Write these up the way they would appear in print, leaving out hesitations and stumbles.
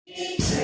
Praise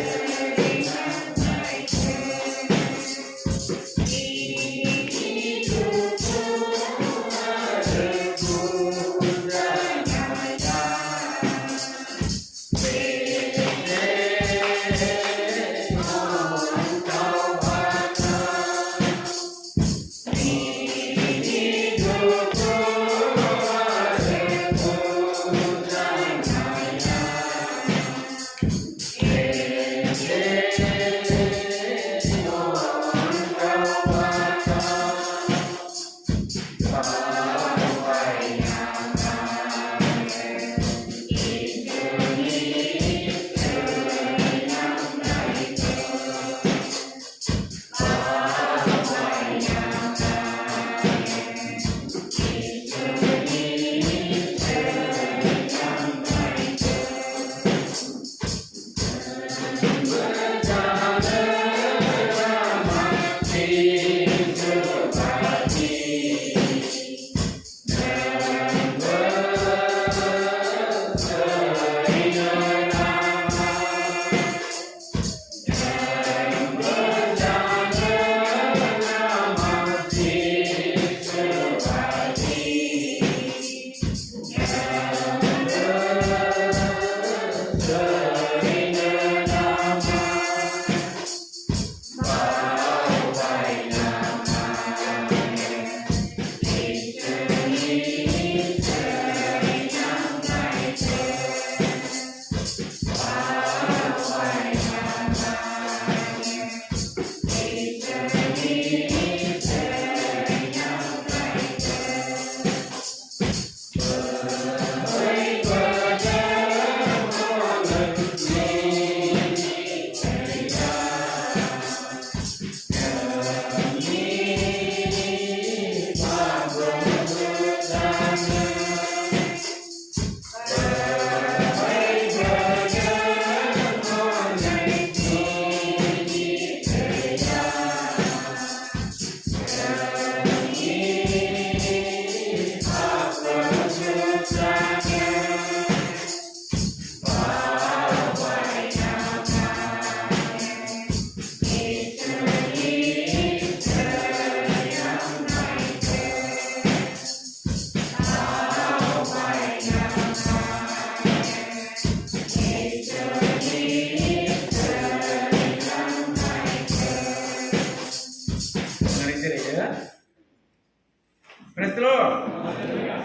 the Lord.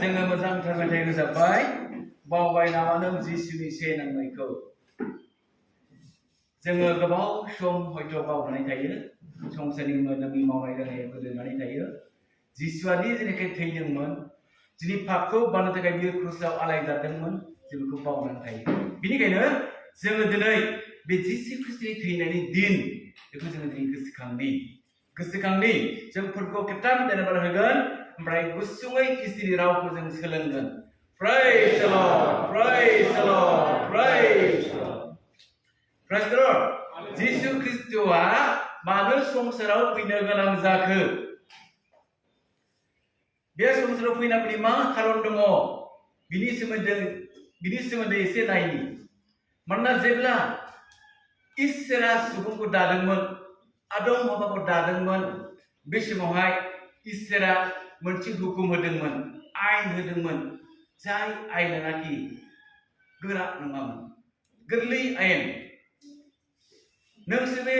जोङो मोजांथार मेथाइ रोजाबबाय बावबाय नामा नों जिसुनि से नांनायखौ जोङो गोबाव सम हयथ' बावनानै थायो संसारनि मोदोमनि मावनाय दांनायाव गोदोनानै थायो जिसुआदि जेनेखे थैदोंमोन दिनै पापखौ बारनो थाखाय बियो क्रुसाव आलायजादोंमोन जों बेखौ बावनानै थायो बेनिखायनो जोङो दिनै बे जिसु ख्रिस्टनि थैनायनि दिन बेखौ जोङो दिनै गोसोखांनि जों फोरखौ खेबथाम देनाबार होगोन ओमफ्राय गुसुङै इसोरनि रावखौ जों सोलोंगोन Praise the Lord, praise the Lord, praise the Lord. Praise the Lord. जिसु ख्रिस्टआ मानो संसाराव फैनो गोनां जाखो बे संसाराव फैनायनि मा खारन दङ बिनि सोमोन्दै एसे नायनि मानोना जेब्ला इसोरा सुबुंखौ दादोंमोन आदम हवाखौ दादोंमोन बे समावहाय इसोरा मोनसे हुकुम होदोंमोन आयेन होदोंमोन जाय आयेनाखि गोरा नङामोन गोरलै आयेन नोंसोर बे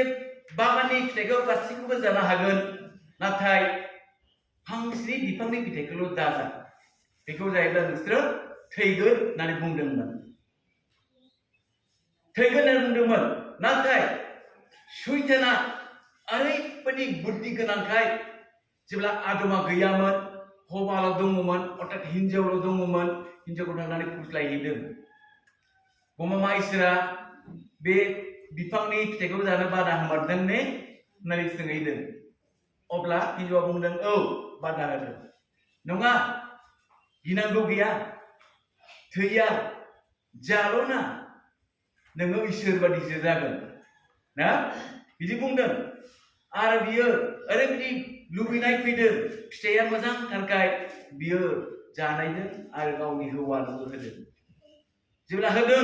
बागाननि फिथाइखौ गासैखौबो जानो हागोन नाथाय फांसे बिफांनि फिथाइखौल' दाजा बेखौ जायोब्ला नोंसोरो थैगोन होननानै बुंदोंमोन नाथाय सैताना ओरैबायदि बुद्धि गोनांखाय जेब्ला आदमा गैयामोन हवाल' दङमोन अर्थात हिनजावल' दङमोन हिनजावखौ थांनानै फुस्लायहैदों गमामा इसोरा बे बिफांनि फिथाइखौ जानो बादा होमारदों ने होननानै सोंहैदों अब्ला हिनजावा बुंदों औ बादा होदों नङा गिनांगौ गैया थैया जाल' ना नोङो इसोर बादिसो जागोन ना बिदि बुंदों आरो बियो ओरैबायदि लुबैनाय फैदों फिथाइया मोजांथारखाय बियो जानायदों आरो गावनि हौवानोबो होदों जेब्ला होदों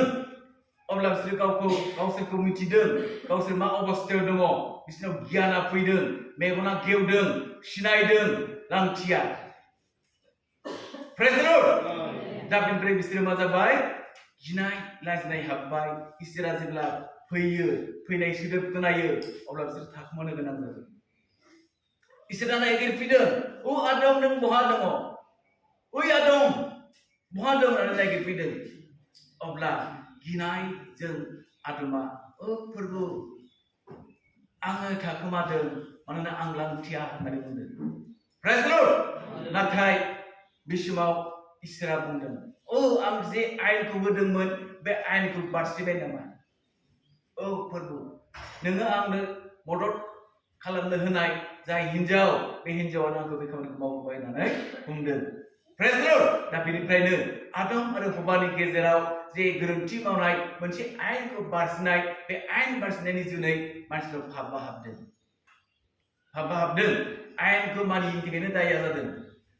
अब्ला बिसोर गावसोरखौ मिथिदों गावसोर मा अबस्थायाव दङ बिसोरनाव गियाना फैदों मेगना गेवदों सिनायदों लांथिया प्रेज द लर्ड दा बिनिफ्राय बिसोर मा जाबाय गिनाय लाजिनाय हाबबाय इसोरा जेब्ला फैनाय सोदोब खोनायो अब्ला बिसोर थाखुमानो गोनां जादों इसोरा नागिरफैदों ओ आदम नों बहा दङ ओइ आदम बहा दं होननानै नागिरफैदों अब्ला गिनायजों आदमा ओ प्रभु आङो थाखोमादों मानोना आं लांथिया होननानै बुंदों प्रेज द लर्ड नाथाय बे समाव इसोरा बुंदों ओ आं जे आयेनखौ होदोंमोन बे आयेनखौ बारसिबाय नामा औ प्रभु नोङो आंनो मदद खालामनो होनाय जाय हिन्जाव बे हिन्जावानो आंखौ बे खामानिखौ मावहोबाय होननानै बुंदों प्रेज द लर्ड दा बेनिफ्रायनो आदम आरो हवानि गेजेराव जे गोरोन्थि मावनाय मोनसे आयेनखौ बारसिनाय बे आयेन बारसिनायनि जुनै मानसिनाव पापआ हाबदों आयेनखौ मानियैनि थाखायनो दाया जादों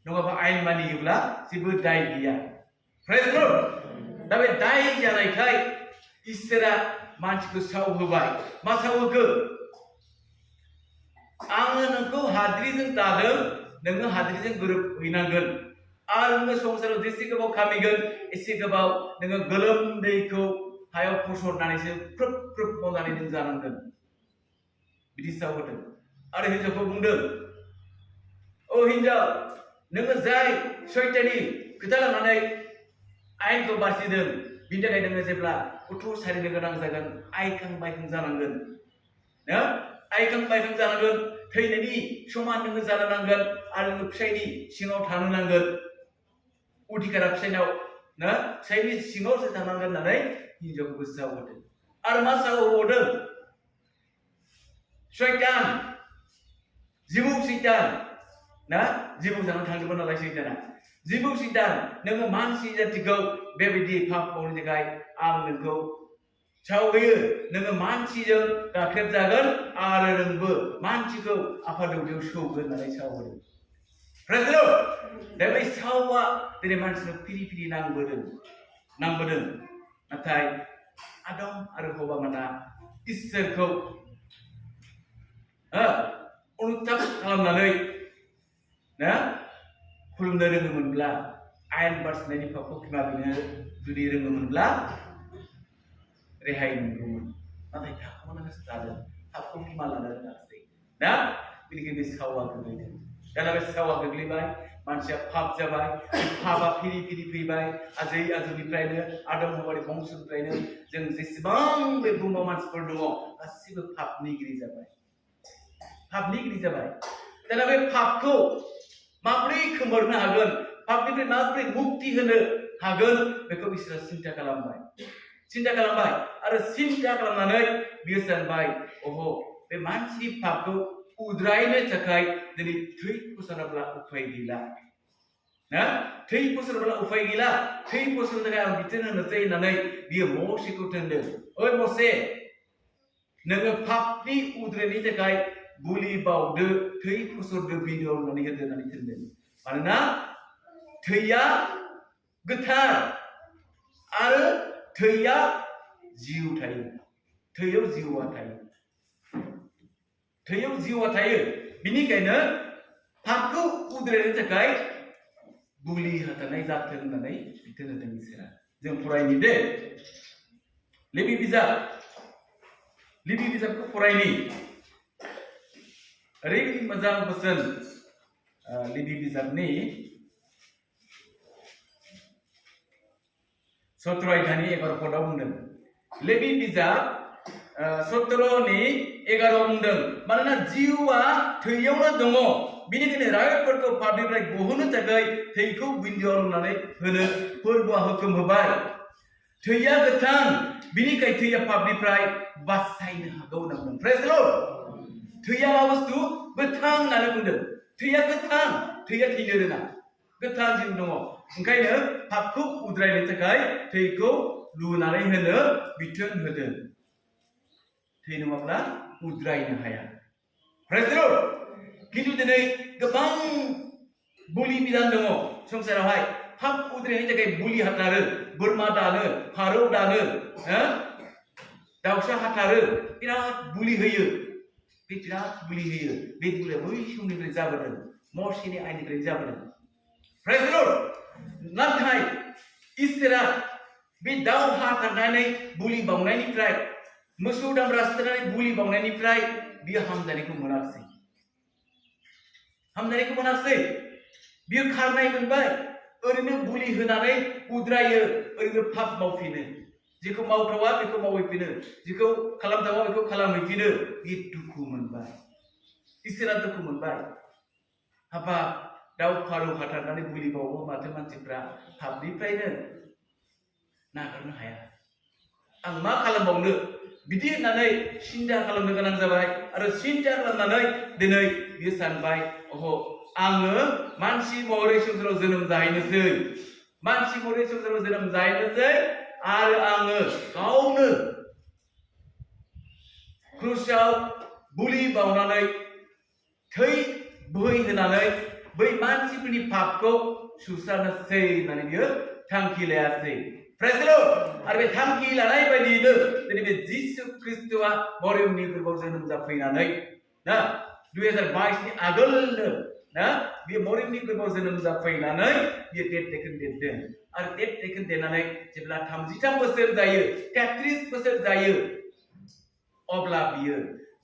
नङाबा आयेन मानियोब्ला जेबो दाय गैया प्रेज द लर्ड दा बे दाय जानायखाय इसोरा मानसिखौ सावहोबाय मा सावहोखो आङो नोंखौ हाद्रिजों दादों नोङो हाद्रिजों गोरोबहैनांगोन आरो नोङो संसाराव जेसे गोबाव खामिगोन एसे गोबाव नोङो गोलोमदैखौ हायाव फसरनानैसो फ्रोब फ्रोब मावनानै नों जानांगोन बिदि सावहोदों आरो हिन्जावखौ बुंदों ओ हिन्जाव नोङो जाय सैताननि खोथा लानानै आयेनखौ बारसिदों बिनि थाखाय नोङो जेब्ला गथ' सारिनो गोनां जागोन आइखां बायखां जानांगोन आइखां बायखां जानांगोन थैनायनि समान नोङो जानो नांगोन आरो नोङो फिसायनि सिङाव थानो नांगोन अधिकारा फिसायनाव फिसायनि सिङावसो थानांगोन होननानै हिन्जावखौ गोसो सावहोदों आरो मा सावहोबावदों सैतान जिबौ सैतान जिबौ जानानै थांदोंमोन नालाय सैताना जिबौ सैतान नोङो मानसि जातिखौ बेबायदि पाप मावनो थाखाय आं नोंखौ सावहैयो नोङो मानसिजों गाख्रेबजागोन आरो नोंबो मानसिखौ आफा दौदियाव सौगोन होननानै सावहोदों प्रेज द लर्ड दा बे सावआ दिनै मानसिनाव फिरि फिरि नांबोदों नाथाय आदम आरो हवामोना इसोरखौ अनुताप खालामनानै खुलुमनो रोङोमोनब्ला आयेन बारसिनायनि पापखौ खिमानो जुदि रोङोमोनब्ला रेहाय मोनगौमोन नाथाय थाखोमानानैसो जादों पापखौ खिमा लानो रोङासै बेनिखायनो बे सावआ गोग्लैदों दाना बे सावआ गोग्लैबाय मानसिया पाप जाबाय पापआ फिरि फिरि फैबाय आजै आजौनिफ्रायनो आदम हवानि बंसनिफ्रायनो जों जेसेबां बे बुहुमाव मानसिफोर दङ गासिबो पापनिगिरि जाबाय दाना बे पापखौ माबोरै खोमोरनो हागोन पापनिफ्राय माबोरै मुक्ति होनो हागोन बेखौ इसोरा सिन्था खालामबाय आरो सिन्था खालामनानै बियो सानबाय बे मानसिनि पापखौ उद्रायनो थाखाय दिनै थै फसराब्ला उफाय गैला थै फसरनो थाखाय आं बिथोन होनोसै होननानै बियो मसेखौ थिनदों ओइ मसे नोङो पापनि उद्रायनायनि थाखाय बुलि बावदो थै फसरदो भिडिअ होननानै होदो होननानै थिनदों मानोना थैया गोथार आरो थैया जिउ थायो थैयाव जिउआ थायो बिनिखायनो पापखौ उद्रायनो थाखाय बुलि होनाय जाथों होननानै बिथोन होदों इसोरा जों फरायनि दे लेबि बिजाबखौ फरायनि ओरैबायदि मोजां बोसोन लेबि बिजाबनि 17 अध्यायनि 11 पदआव बुंदों लेबि बिजाब 17 नि 11 बुंदों मानोना जिउआ थैयावनो दङ बिनिखायनो रायफोरखौ पापनिफ्राय गहोनो थाखाय थैखौ बिन्दोआव लुनानै होनो फोरबोआ हुकुम होबाय थैया गोथां बिनिखाय थैया पापनिफ्राय बासायनो हागौ होनना बुंदों प्रेज द लर्ड थैया मा बुस्थु गोथां होननानै बुंदों थैया गोथां थैया थैनो रोङा गोथां जिउ दङ ओंखायनो पापखौ उद्रायनो थाखाय थैखौ लुनानै होनो बिथोन होदों थै नङाब्ला उद्रायनो हाया प्रेज द लर्ड किन्तु दिनै गोबां बुलि बिधान दङ संसारावहाय पाप उद्रायनायनि थाखाय बुलि हाथारो बोरमा दानो फारौ दानो दाउसा हाथारो बिराद बुलि होयो बे बिराद बुलि होयो बे बुलिया बै समनिफ्राय जाबोदों मर्सिनि आइननिफ्राय जाबोदों प्रेज द लर्ड नाथाय इसोरा बे दाउ हाथारनानै बुलि बावनायनिफ्राय मोसौ दामब्रा सिथारनानै बुलि बावनायनिफ्राय बियो हामजानायखौ मोनाखिसै बियो खारनाय मोनबाय ओरैनो बुलि होनानै उद्रायो ओरैनो पाप मावफिनो जेखौ मावथावा बेखौ मावहैफिनो जेखौ खालामथावा बेखौ खालामहैफिनो बे दुखु मोनबाय इसोरा दुखु मोनबाय हाबा दाउ फारौ हाथारनानै बुलि बावो माथो मानसिफ्रा पापनिफ्रायनो नागारनो हाया आं मा खालामबावनो बिदि होननानै सिन्था खालामनो गोनां जाबाय आरो सिन्था खालामनानै दिनै बियो सानबाय अह आङो मानसि महरै संसाराव जोनोम जाहैनोसै आरो आङो गावनो क्रुसाव बुलि बावनानै थै बोहैहोनानै बै मानसिफोरनि पापखौ सुस्रांनोसै होननानै बियो थांखि लायासै प्रेज द लर्ड आरो बे थांखि लानाय बायदियैनो दिनै बे जिसु ख्रिस्ट'आ मरियमनि गोरबोआव जोनोम जाफैनानै ना 2022 नि आगोलनो ना बे मरियमनि गोरबोआव जोनोम जाफैनानै बियो डेट टेकन देरदों आरो डेट टेकन देरनानै जेब्ला 33 बोसोर जायो 33 बोसोर जायो अब्ला बियो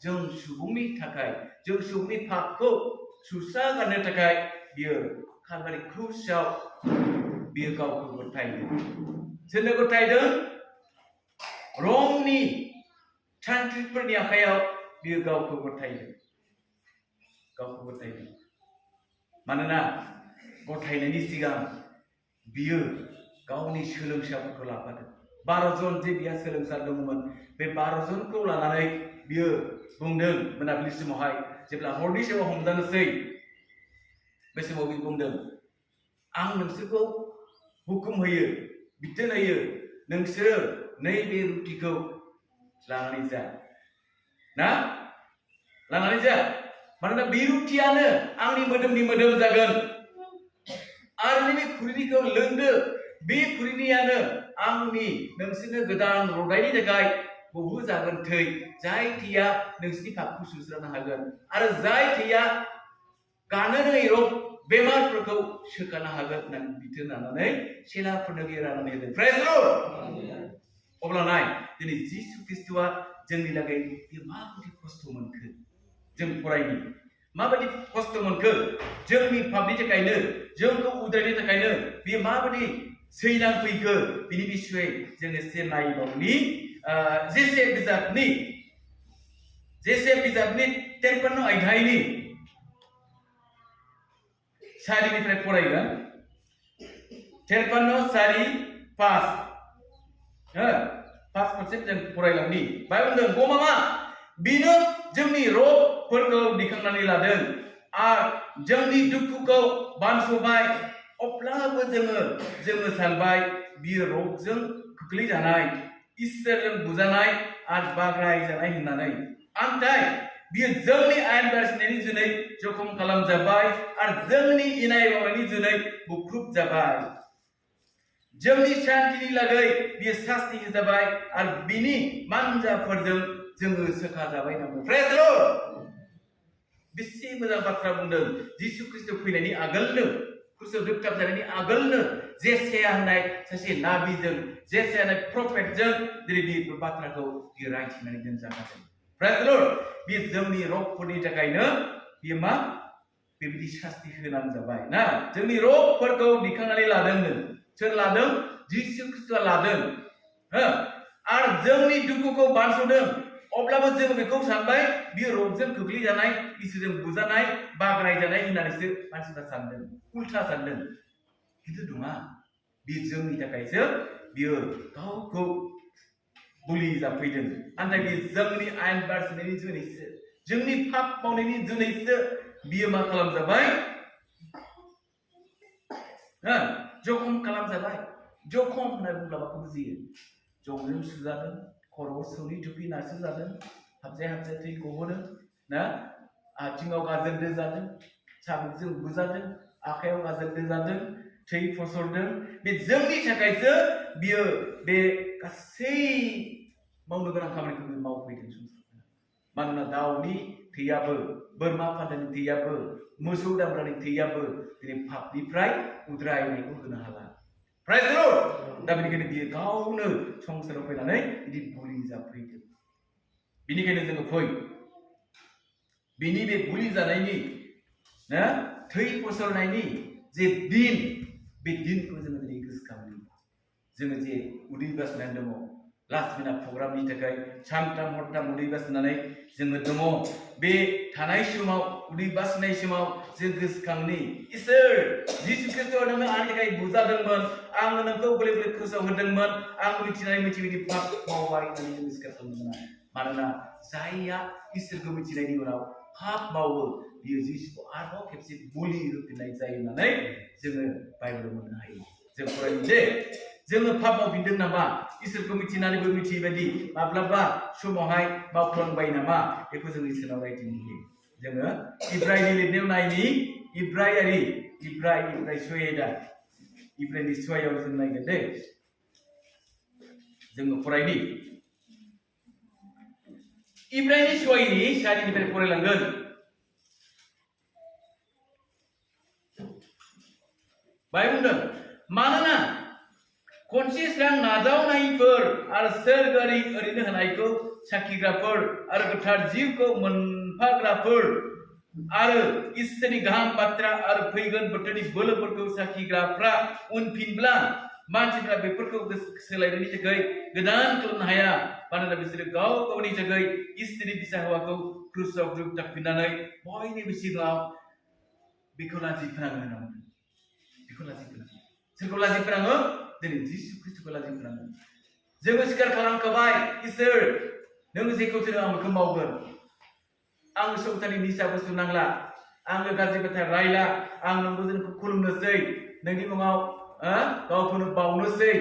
जों सुबुंनि थाखाय जों सुबुंनि पापखौ सुस्रांनो थाखाय बियो कालभारि क्रुसाव बियो गावखौ गथायदों सोरनो गथायदों रमनि सान्थ्रिफोरनि आखायाव बियो गावखौ गथायदों मानोना गथायनायनि सिगां बियो गावनि सोलोंसाफोरखौ लाफादों 12 जन जे बिहा सोलोंसा दंमोन बे 12 जनखौ लानानै बियो बुंदों मोनाबिलि समावहाय जेब्ला हरनि समाव हमजानोसै बे समाव बियो बुंदों आं नोंसोरखौ हुकुम होयो बिथोन होयो नोंसोरो नैबे रुटिखौ लानानै जा मानोना बे रुटियानो आंनि मोदोमनि मोदोम जागोन आरो नैबे खुरिनिखौ लोंदो बे खुरिनियानो आंनि नोंसोरनो गोदान रदायनि थाखाय बहु जागोन थै जाय थैया नोंसोरनि पापखौ सुस्रांनो हागोन आरो जाय थैया गानो रोङै रग बेमारफोरखौ सोखानो हागोन होननानै बिथोन लानानै सेलाफोरनो बियो राननानै होदों प्रेज द लर्ड अब्ला नाय दिनै जिसु ख्रिस्ट'आ जोंनि लागै बियो माबायदि खस्थ' मोनखो जों फरायनि माबायदि खस्थ' मोनखो जोंनि पापनि थाखायनो जोंखौ उद्रायनो थाखायनो बियो माबायदि सैनांफैखो बिनि बिसय जों एसे नायबावनि जेसे बिजाबनि 53 अध्यायनि 4निफ्राय फरायगोन 53 4 5 जों फरायलांनि बाइबेल बुंदों गमामा बिनो जोंनि रबफोरखौ दिखांनानै लादों आरो जोंनि दुखुखौ बानस'बाय अब्लाबो जोङो सानबाय बियो रबजों खोख्लैजानाय इसोरजों बुजानाय आरो बाग्राय जानाय होननानै आमफ्राय बियो जोंनि आयेन बारसिनायनि जुनै जखम खालामजाबाय आरो जोंनि इनाय मावनायनि जुनै बुख्रुब जाबाय जोंनि शान्तिनि लागै बियो सास्ति होजाबाय आरो बिनि मानजाफोरजों जोङो सोखा जाबाय होनना प्रेज द लर्ड बेसे मोजां बाथ्रा बुंदों जिसु ख्रिस्ट' फैनायनि आगोलनो क्रुसाव दोबथाब जानायनि आगोलनो जेसाया होननाय सासे नाबिजों जेसाया होननाय प्रफेटजों दिनै बे बाथ्राखौ बियो रायथिनानै दोनजाखादों प्रेज द लर्ड बियो जोंनि रगफोरनि थाखायनो बियो मा बेबायदि सास्ति होनांजाबाय ना जोंनि रगफोरखौ दिखांनानै लादोंनो सोर लादों जिसु ख्रिस्ट'आ लादों आरो जोंनि दुखुखौ बानस'दों अब्लाबो जों बेखौ सानबाय बियो रबजों खोख्लैजानाय इसोरजों बुजानाय बाग्रायजानाय होननानैसो मानसिफ्रा सानदों उल्था सानदों खिन्थु नङा बियो जोंनि थाखायसो बियो गावखौ बुलि जाफैदों नाथाय बियो जोंनि आयेन बारसिनायनि जुनैसो जोंनि पाप मावनायनि जुनैसो बियो मा खालामजाबाय जखम खालामजाबाय जखम होनना बुंब्ला माखौ बुजियो जंजों सुजादों खर'आव सौनि थुफि नारसोजादों हाबजाय थै गहोदों ना आथिङाव गाजोल जादों साबुकजों बुजादों आखायाव गाजोल जादों थै फसरदों बे जोंनि थाखायसो बियो बे गासै मावनो गोनां खामानिखौ बियो मावफैदों संसाराव। मानोना दाउनि थैयाबो, बोरमा फान्थानि थैयाबो, मोसौ दामब्रानि थैयाबो दिनै पापनिफ्राय उद्रायनायखौ होनो हाला। Praise the Lord. दा बेनिखायनो बियो गावनो संसाराव फैनानै बिदि बुलि जाफैदों। बेनिखायनो जोङो फै बिनि बे बुलि जानायनि थै फसरनायनि जे दिन, बे दिनखौ जोङो दिनै गोसोखाङो। जोङो जे उदै बासिनानै दङ, लास्ट मिनिट प्रग्रामनि थाखाय सानथाम हरथाम उदै बासिनानै जोङो दङ। बे थानाय समाव, उदै बासिनाय समाव जों गोसोखांनि, इसोर जिसु ख्रिस्ट'आ नोङो आंनि थाखाय बुजादोंमोन, आङो नोंखौ गले गले क्रुसाव होदोंमोन, आं मिथिनानै मिथिबायदि पाप मावबाय होननानै जों स्वीकार खालामनो मोना। मानोना जायहा इसोरखौ मिथिनायनि उनाव पाप मावो, बियो जिसुखौ आरोबाव खेबसे बुलि होफिननाय जायो होननानै जोङो बाइबेलाव मोननो हायो। जों फरायो जे जोङो पाप मावफिनदों नामा, इसोरखौ मिथिनानैबो मिथियै बायदि माब्लाबा समावहाय मावफ्लांबाय नामा, बेखौ जों इसोरनाव रायथिनो होयो। जोङो इब्रायनि लिरनायाव नायनि, इब्राय सुवेदा, इब्रायनि सुवायाव जों नायगोन दे। जोङो फरायनि इब्रायनि सुवायनि सारिनिफ्राय फरायलांगोन। बाय बुंदों, मानोना खनसे स्रां नाजावनायफोर आरो सोरगोआरि ओरैनो होनायखौ साखिग्राफोर आरो गोथार जिउखौ मोनफाग्राफोर आरो इसोरनि गाहाम बाथ्रा आरो फैगोन बोथोरनि बोलोफोरखौ साखिग्राफ्रा उनफिनब्ला मानसिफ्रा बेफोरखौ सोलायनायनि थाखाय गोदान खालामनो हाया। मानोना बिसोरो गाव गावनि थाखाय इसोरनि फिसा हौवाखौ क्रुसाव जोबथाबफिननानै बयनिबो सिगाङाव बेखौ लाजि फोनाङो होनना बुंदों। बेखौ लाजि फोनाङो। सोरखौ लाजि फोनाङो? दिनै जिसु ख्रिस्ट'खौ लाजि फोनाङो। जोङो स्वीकार खालामखाबाय, इसोर नों जेखौ थिनो आं बेखौ मावगोन। आं संसारनि निसा बुस्थु नांला, आङो गाज्रि बाथ्रा रायला, आं नोंखौ जोंखौ खुलुमनोसै, नोंनि मुङाव गावखौनो बावनोसै,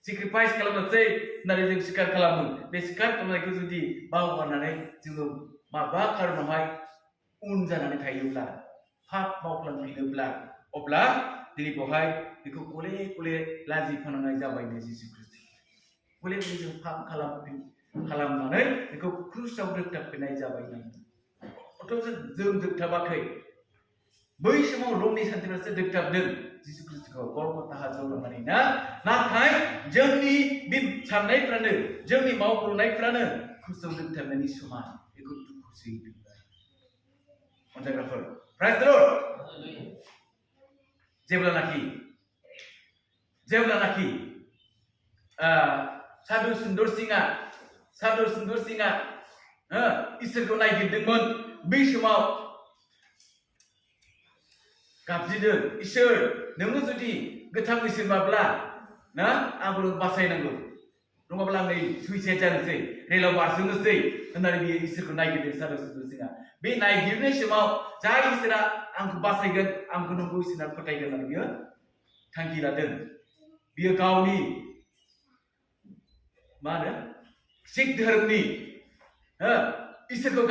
सेक्रिफाइस खालामनोसै होननानै जों स्वीकार खालामो। बे स्वीकार खालामनायखौ जुदि बावगारनानै जोङो माबा खारनावहाय उन जानानै थायोब्ला, पाप मावफ्लांफिनोब्ला, अब्ला दिनै बेवहाय बेखौ गले गले लाजि फोनांनाय जाबायनो जिसु ख्रिस्ट'। गले गले जों पाप खालामनानै बेखौ क्रुसाव दोगथाबफिननाय जाबाय होननानै। अथ'च' जों दोगथाबाखै। बै समाव रमनि सान्थ्रिफ्रासो दोगथाबदों जिसु ख्रिस्ट'खौ गलगथा हाजोआव लांनानै ना। नाथाय जोंनि बे साननायफ्रानो, जोंनि मावब्रनायफ्रानो क्रुसाव दोगथाबनायनि समान। बेखौ दुखुसै अनजाग्राफोर। Praise the lord. जेब्लानाखि साधु सुन्दर सिंहआ इसोरखौ नायगिरदोंमोन, बै समाव गाबज्रिदों, इसोर नोङो जुदि गोथां इसोरब्ला ना आंखौ बासायनांगौ, नङाब्ला आं नै सुइसाइड जानोसै, रेलाव बारसोमनोसै होननानै बियो इसोरखौ नायगिरदों साधु सुन्दर सिंहआ। बे नायगिरनाय समाव जाय इसोरा आंखौ बासायगोन, आंखौ नोंखौ इसोरा फोथायगोन होननानै बियो थांखि लादों। बियो गावनि सिख धोरोमनि इसोरखौ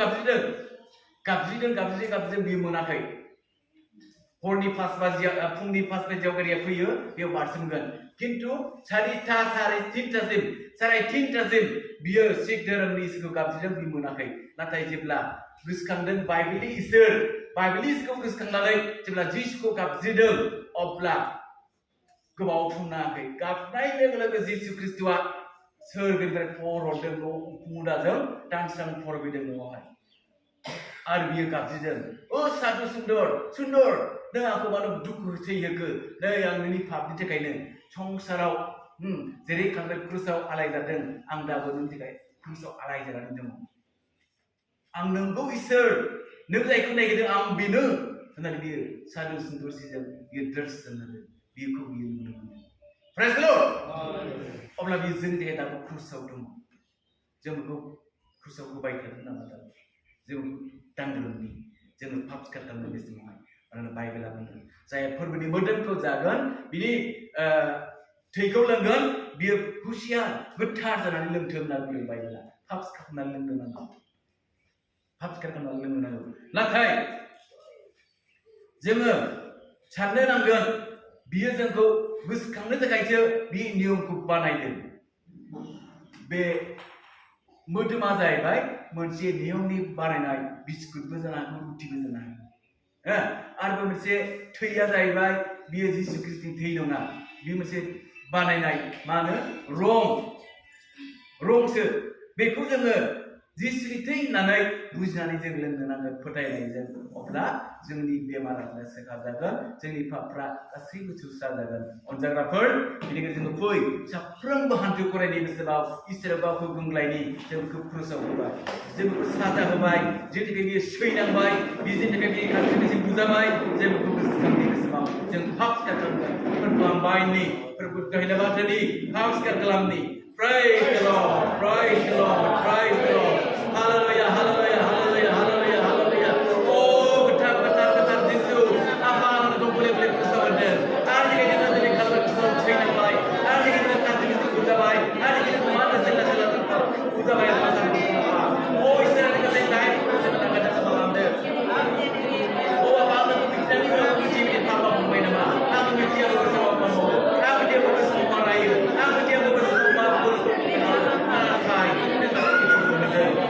गाबज्रिदों बियो मोनाखै। फुंनि 5 बाजियाव गारिया फैयो, बेयाव बारसोमगोन। किन्तु 4टा, 3:30सिम बियो सिख धोरोमनि इसोरखौ गाबज्रिदों, बियो मोनाखै। नाथाय जेब्ला गोसोखांदों बाइबेलनि इसोरखौ गोसोखांनानै जेब्ला जिसुखौ गाबज्रिदों, अब्ला गोबाव सम नाङाखै। गाबनाय लोगो लोगो जिसु ख्रिस्ट'आ सोरगोनिफ्राय फरहरदों, मुदाजों दानस्रां फरफैदों न'आवहाय। आरो बियो गाबज्रिदों, ओ साधु सुन्दर, नों आंखौ मानो दुखु होथैहोखो? नै आं नोंनि पापनि थाखायनो संसाराव जेरै खांबाय क्रुसाव आलाय जादों, आं दाबो नोंनि थाखाय क्रुसाव आलाय जानानै दङ। आं नोंगौ इसोर, नों जायखौ नायगिरदों आं बेनो होननानै बियो साधु सुन्दरसिजों बियो दर्शन होदों। बियो नुनो मोनो। Prize the lord. अब्ला बियो जोंनि थाखाय दाबो क्रुसाव दङ। जों बेखौ क्रुसाव होबाय थादों नामा दाबो? जों दांदोंनि जोङो पाप स्वीकार खालामनो बे समावहाय। मानोना बाइबेला बुंदों, जाय फोरबोनि मोदोमखौ जागोन, बिनि थैखौ लोंगोन, बियो हुसियार गोथार जानानै लोंथों होनना बुंदों बाइबेला। पाप स्वीकार खालामनानै लोंनो नांगौ। नाथाय जोङो साननो नांगोन, बियो जोंखौ गोसोखांनो थाखायसो बे नियमखौ बानायदों। बे मोदोमा जाहैबाय मोनसे नियमनि बानायनाय बिस्कुटबो जानो हागौ रुटिबो जानो हागौ आरो मोनसे थैया जाहैबाय बियो जिसु ख्रिस्टनि थै नङा बियो मोनसे बानायनाय मा होनो रंसो बेखौ जोङो जिसुनि थै होननानै बुजिनानै जों लोंनो नांगोन फोथायनायजों अब्ला जोंनि बेमार आजारा सोखाजागोन जोंनि पापफ्रा गासैबो सुस्राजागोन अनजाग्राफोर बेनिखायनो जोङो फै साफ्रोमबो हान्थु खरायनि गोसोआव इसोरा गावखौ बुंलायनि जोंखौ क्रुसाव होबाय जोंखौ साजा होबाय जोंनि थाखाय बियो सैनांबाय बिनि थाखाय बियो गासैबो बुजाबाय जों बेखौ गोसोखांनि गोसोआव जों पाप सिखार खालामगोन फोरमायनि फोरबो गाहिलाबादनि पाप सिखार खालामनि Praise the Lord, praise the Lord, praise the Lord. Hallelujah, hallelujah, hallelujah, hallelujah, hallelujah. Oh, betar Yesus. Apa yang boleh kesalahan? Hari ini kita jadi kalau kesalahan cina baik. Hari ini kita kasih kita puja baik. Hari ini kita mana sila kita puja baik pasal apa? Oh, istilah kita sendiri kita kata semalam deh. Oh, apa yang kita ini puji kita apa pun nama. Aku dia bersama kamu. Aku dia bersama Raya. Aku dia bersama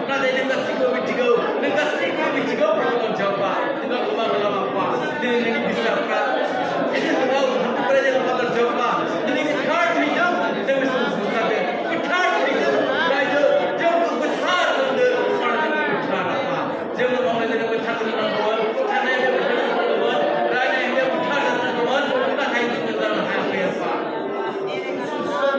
Nanti dengan sikap bijigo, dengan sikap bijigo perlu jawab, dengan rumah dalam apa, dengan ini bisa kan? Ini tahu, kerja dalam apa jawab, ini kita tidak, kita mesti susah deh, kita tidak, raja, jangan besar deh, orang yang besar apa, jangan orang yang besar dengan kawan, jangan yang besar dengan kawan, raja yang besar dengan kawan, kita hanya kita happy apa.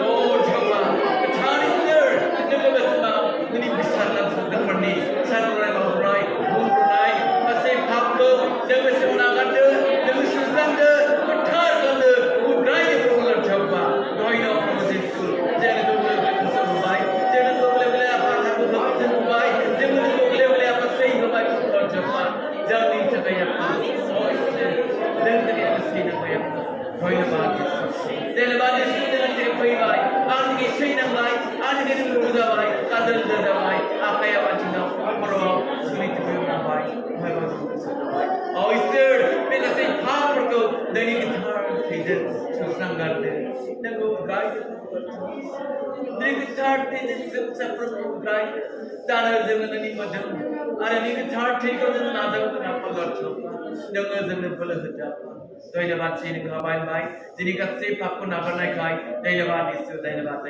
Oh jawab, kita ini, kita besar. Ini besar langsung terperni, saluran baurai, bungkurai, masih pakai, jangan semangat deh, jangan susah deh, betar deh, udai yang berulang coba, doain orang bersyukur, jangan boleh bersambai, jangan boleh apa satu bersambai, jangan boleh apa sehingga baik berulang coba, jangan dicapai apa, oh jangan terjadi sini apa yang, doain apa, jangan bagi sini dengan terpakai baik, angin sini baik, angin itu berubah baik. Kadal damai, apa yang wajib nak perlu sulit berubah baik, macam mana baik. Oh Easter, mereka say power tu, dari kita hidup susah garde, nego guide, dari kita hidup seperti guide, tanah zaman ini macam, ada ni kita hidup tu nada apa garde, dengan zaman boleh sejauh. Dailabat sini kawan baik, jadi kasih pakun apa naik kai, dailabat Yesus, dailabat.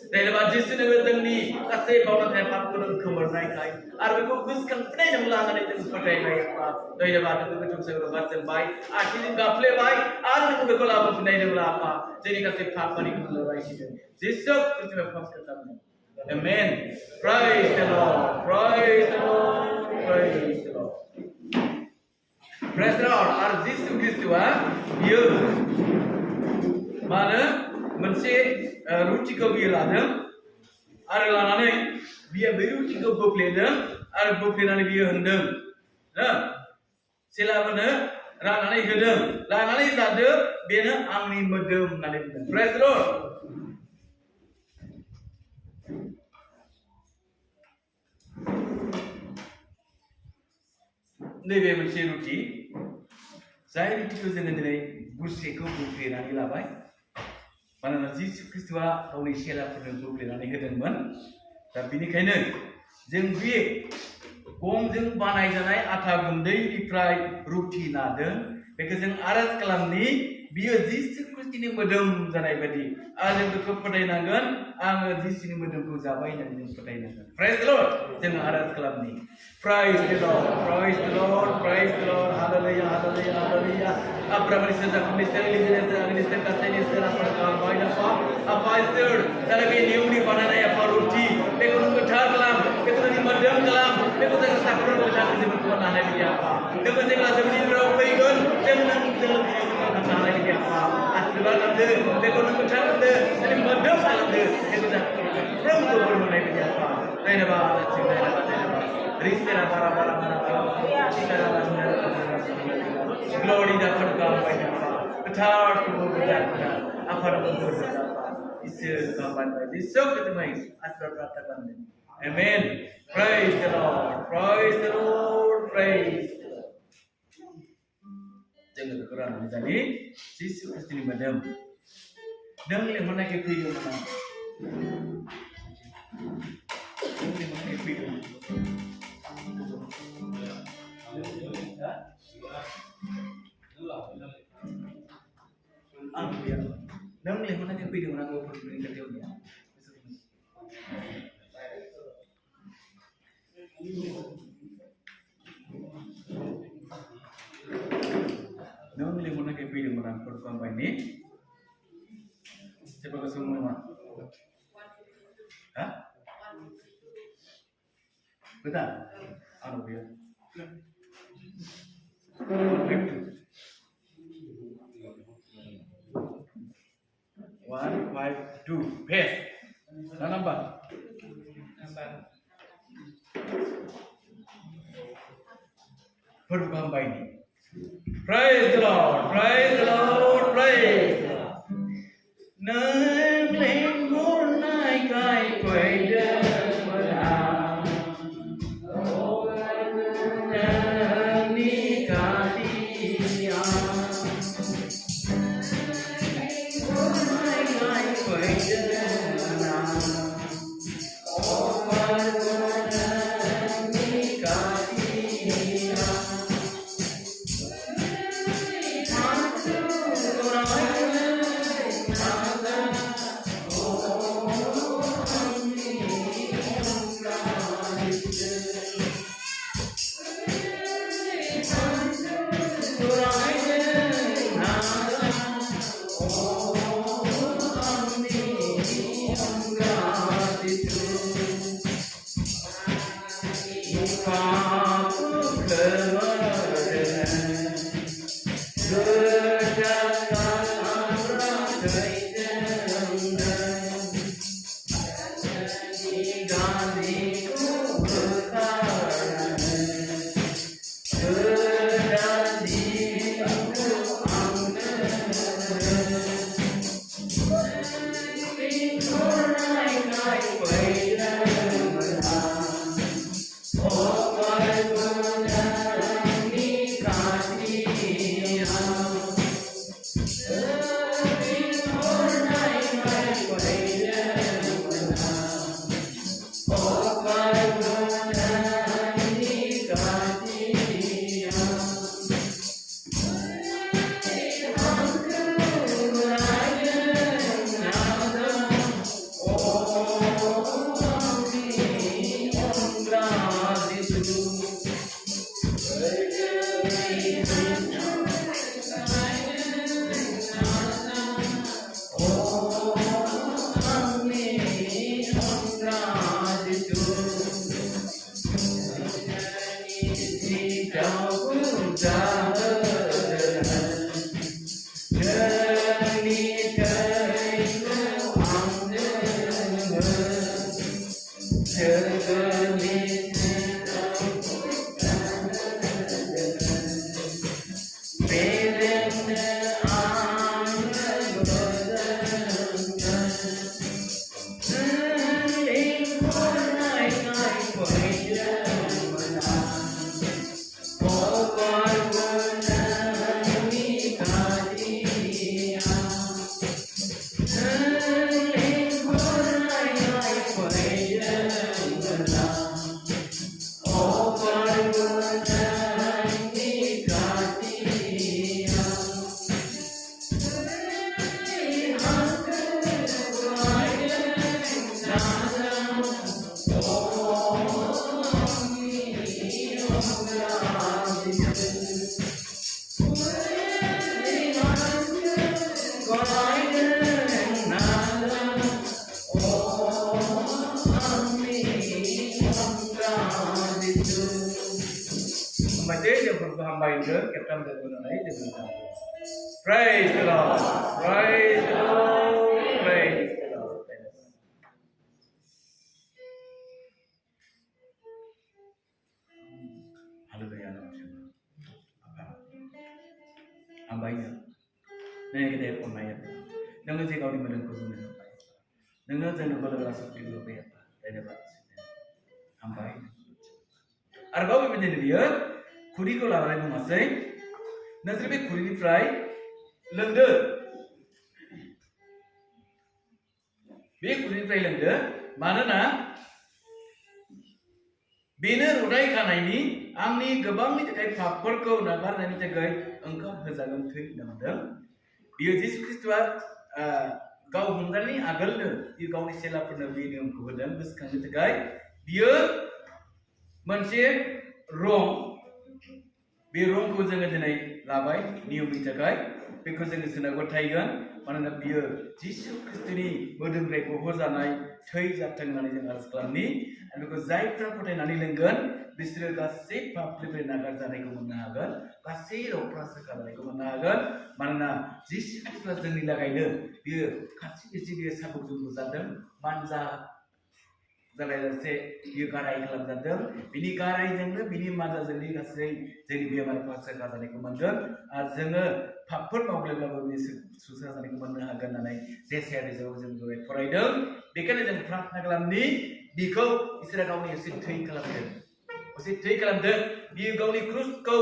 Dailabat Yesus dengan tengni, kasih bawa saya pakun kemar naik kai. Arbiku guskan pernah namulakan itu seperti baik apa, dailabat itu betul seorang bahasa baik, akhirnya gaple baik, arbiku betul apa pernah namulapa, jadi kasih pakun itu namulai sini. Yesus itu memang katamu. Amen. Praise the Lord, praise the Lord, praise the Lord. Praise the Lord. Ar Yesus Kristus dia mana mense ruti ko dia ladang ar lanane dia beruti ko bokledang ar bokledane dia hendang sila mana lanane hedang lanane zade biana amni medem nane praise the Lord. Nebe mense ruti saya ruti जोङो दिनै गुसेखौ बुफ्लेनानै लाबाय मानोना जिसु ख्रिस्टआ गावनि सेलाफोरनो बुफ्लेनानै होदोंमोन दा बेनिखायनो जों बे गमजों बानायजानाय आटा गुन्दैनिफ्राय रुटि नादों बेखौ जों आरज खालामनि बियो जिसु ख्रिस्टनि मोदोम जानाय बायदि आरो जों बेखौ फोथायनांगोन आङो जिसुनि मोदोमखौ जाबाय होननानै जों फोथायनांगोन praise the Lord जों आरज खालामनि praise the Lord praise the Lord praise the Lord hallelujah hallelujah hallelujah apa bersama minister minister kasihnya secara perkara baik apa itu dalam ini uni banana apa ruti beku nunggu cakelam beku nunggu madam kelam beku tak sakur bercakap di berkuat nana ini apa dengan segala sebiji berapa ikon dengan nana ini apa asal ada beku nunggu cakap ada jadi madam salam ada beku tak perlu berbuat nana ini apa lain apa Ristera para glory dapat kau banyak betar kubur berjaya apa nak berjaya Yesus kawan baik Yesus ketemu asal berkatakan Amen praise the Lord praise the Lord praise the Lord jangan kekurangan ini tadi Yesus Kristus madam dan yang mana kita hidup mana Ang biya. Nang lemon na pwede mo na go for the interview niya. Nang lemon na pwede mo na for company. Siapa ka semua? Hah? Betul? Ano biya? 152. Paste. Nah, number. Berubah ini. Praise the Lord. Praise the Lord. Praise the Lord. Nâng lên ngôi nai cai quay đơn mà làm. Ni cả đi à. Praise the Lord. Praise the Lord. Praise the Lord. Hallelujah. Ambaynya. Nanya kita pun mayat. Nanya jika kau di mana kau sudah sampai. Nanya jangan lupa dengan seperti itu ya. Tidak apa. Ambai. Arbau menjadi dia. Kuri ko larai masai. Nasib kuri ni fry. Lengde. Be kuri fry lengde. Mana na? बेनो रुनाय खानायनि आंनि गोबांनि थाखाय पापफोरखौ नागारनायनि थाखाय ओंखारहोजागोन थै होनदों। बियो जिसु ख्रिस्टआ गाव हमजानायनि आगोलनो बियो गावनि चेलाफोरनो बे नियमखौ होदों गोसोखांनो थाखाय। बियो मोनसे रं, बे रंखौ जोङो दिनै लाबाय नियमनि थाखाय। बेखौ जोङो सोनाबो थायगोन मानोना बियो जिसु ख्रिस्टनि मोदोमनिफ्राय गहोजानाय थै जाथों होननानै जों आरज खालामनि। आरो बेखौ जायफ्रा फोथायनानै लोंगोन बिसोरो गासै पापनिफ्राय नागारजानायखौ मोननो हागोन, गासै रक्तफ्रा सोखाजानायखौ मोननो हागोन। मानोना जिसु ख्रिस्टआ जोंनि थाखायनो बियो खाथि खाथि बियो साबुजों बुजादों, मानजा जालायजासे बियो गाराय खालामजादों। बिनि गारायजोंनो बिनि मानजाजोंनो गासै जोंनि बेमारफ्रा सोखाजानायखौ मोनगोन। आरो जोङो पापफोर मावब्लाबो बे सुस्राजानायखौ मोननो हागोन होननानै जेसाया बिजाबाव जों दहाय फरायदों। बेखायनो जों प्रार्थना खालामनि बिखौ इसोरा गावनि एसे थै खालामदों, एसे थै खालामदों। बियो गावनि क्रुसखौ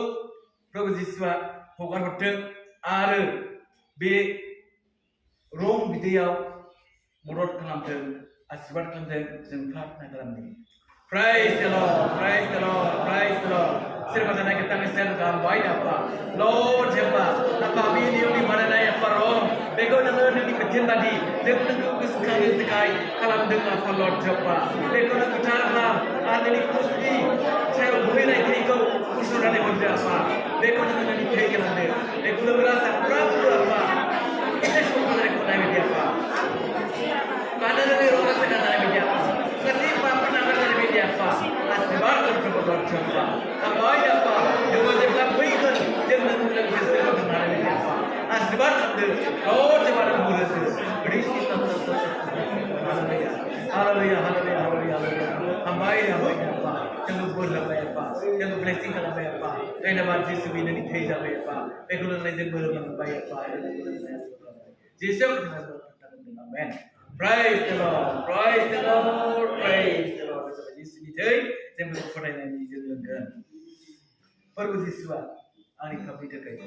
प्रभु जिसुआ हगार हरदों आरो बे रं बिदैयाव मदद खालामदों, आशीर्बाद खालामदों। जों प्रार्थना खालामनि। Praise the Lord, praise the Lord, praise the Lord. Sir kita naik kita ngeser dalam bayi apa? Lord siapa? Apa video di mana naik apa roh? Bego dengan ini kecil tadi. Dengan kesukaan itu kai kalam dengan apa Lord siapa? Bego dengan cara ada ini kusti. Saya boleh naik itu kusti ada yang apa? Bego dengan ini kayak gimana? Bego dengan rasa berapa apa? Kita semua ada yang naik dia apa? Karena dari roh rasa kan naik dia apa? Ketika pernah naik dia apa? Asbar berbuat coba. Apa apa? Jangan jangan berikan. Jangan jangan berseru dengan dia apa? Asbar itu. Lord jangan mulut itu. Berisi tentang Haleluya, Haleluya, Haleluya, Haleluya. Ambai apa? Jangan berbuat apa? Jangan blessing kalau apa? Karena bagi sebina ini tidak apa? Bagaimana lagi berbuat apa? Jesus Amen. Praise the Lord, praise the Lord, praise the Lord. Di sini saya berpercaya di jalan. Pergi Yesus, hari kami terkait.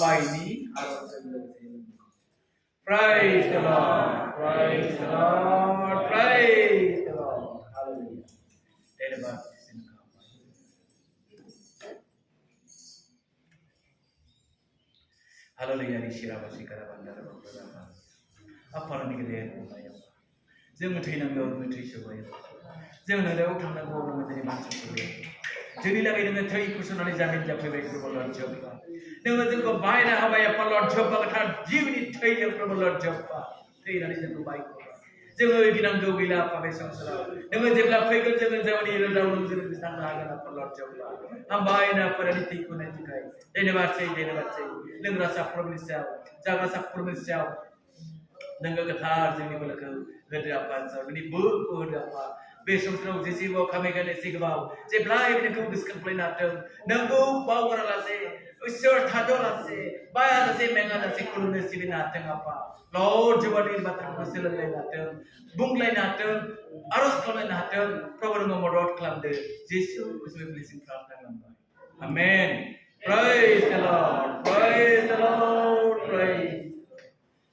hamba ini praise the Lord, praise the Lord, praise the Lord. Hallelujah. Hallelujah. Apa ni kita जों थैनांगौ नों थैसोबाय जों नोंदाव थांनांगौ नों दिनै मानसिफोर जोंनि लागै नोङो थै कुसुनानै जामिन जाफैबाय प्रभु लर्ड जब्बा नोङो जोंखौ बायना होबाय एफा लर्ड जब्बा गोथार जिउनि थैजों प्रभु लर्ड जब्बा थैनानै जोंखौ बायख'बाय जोङो गिनांगौ गैला एफा बे संसाराव नोङो जेब्ला फैगोन जोङो जोंनि रोदाव नों जों थांनो हागोन एफा लर्ड जब्बा हामबायना फोरानि थैखौ नायथिखाय धन्यबादसै लोंग्रा साफ्रोमनि सायाव जाग्रा साफ्रोमनि सायाव नोङो गोथार जोंनि बोलोखौ होदो आफा जोंनि बोरखौ होदो आफा बे समफ्राव जेसेबां खामायगोन एसे गोबाव जेब्लायबो नोंखौ गोसोखांफ्लायनो हाथों नोंखौ बावगारालासे इसोर थाद'लासे बायालासे मेङालासे खुलुमनो सिबिनो हाथों आफा लर्ड जोंनि बाथ्राखौ सोलोंलायनो हाथों बुंलायनो हाथों आरज खालामलायनो हाथों प्रभु नोङो मदद खालामदो जिसु ख्रिस्टनि ब्लेसिं प्रार्थना खालामबाय आमेन praise the Lord praise the Lord praise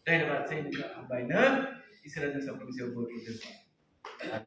धन्यवाद सही निका बाइना इसरा जों सबको मिसे बोल